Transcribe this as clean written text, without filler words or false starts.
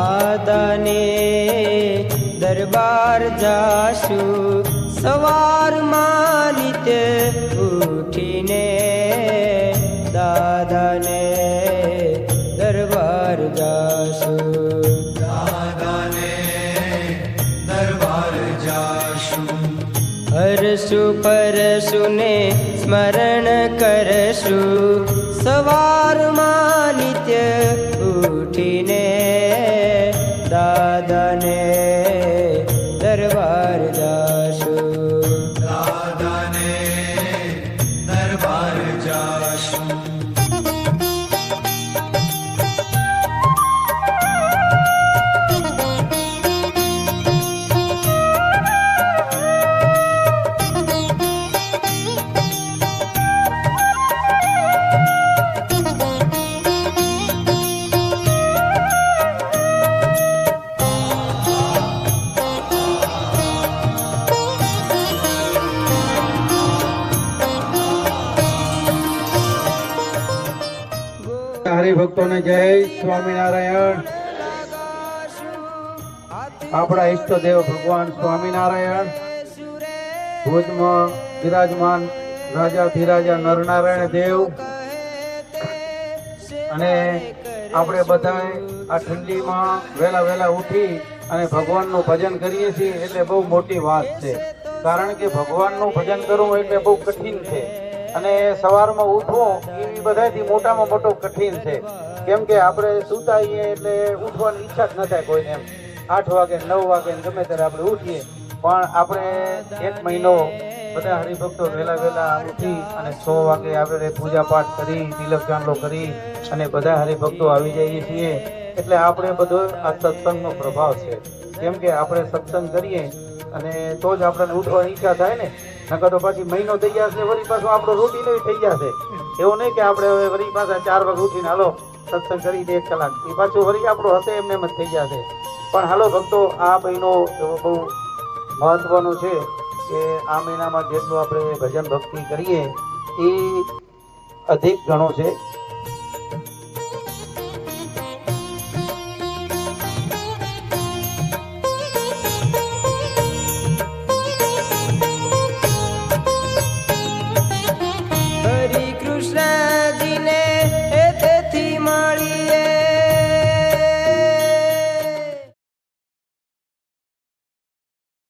દાદાને દરબાર જાશું સવારમાં નિત્ય ઉઠીને, દાદાને દરબાર જાશું, દાદાને દરબાર જાશું. હરશું ફરશું ને સ્મરણ કરશું સવારમાં નિત્ય ઉઠીને, દાદાને દરબાર જાશું, દાદાને દરબાર જાશું. હરિભક્તોને જય સ્વામિનારાયણ. આપણા ઈષ્ટદેવ ભગવાન સ્વામિનારાયણ ભુજમાં બિરાજમાન રાજા ધીરાજા નરનારાયણ દેવ, અને આપણે બધા આ ઠંડીમાં વહેલા ઉઠી અને ભગવાનનું ભજન કરીએ છીએ એટલે બહુ મોટી વાત છે. કારણ કે ભગવાનનું ભજન કરવું એટલે બહુ કઠિન છે, અને સવારમાં ઉઠવું એ બધાથી મોટામાં મોટો કઠિન છે. કેમ કે આપણે સૂતાઈએ એટલે ઉઠવાની ઈચ્છા જ ન થાય કોઈને. એમ 8 વાગે 9 વાગે ગમે ત્યારે આપણે ઉઠીએ, પણ આપણે 1 મહિનો બધા હરિભક્તો વહેલા ઉઠી અને 6 વાગે આપણે પૂજા પાઠ કરી, તિલક ચાંદલો કરી અને બધા હરિભક્તો આવી જઈએ છીએ. એટલે આપણે બધો આ સત્સંગનો પ્રભાવ છે. કેમ કે આપણે સત્સંગ કરીએ અને તો જ આપણને ઉઠવાની ઈચ્છા થાય ને. નકર તો પછી મહિનો થઈ જશે, વળી પાછું આપણો રૂટીન થઈ જશે. એવું નહીં કે આપણે હવે વળી પાછા 4 વાગે ઉઠીને હાલો સત્સંગ કરી દે 1 કલાક, એ પાછું વળી આપણું હશે એમને એમ જ થઈ જશે. પણ હાલો ભક્તો, આ મહિનો બહુ મહત્વનો છે કે આ મહિનામાં જેટલું આપણે ભજન ભક્તિ કરીએ એ અધિક ગણો છે.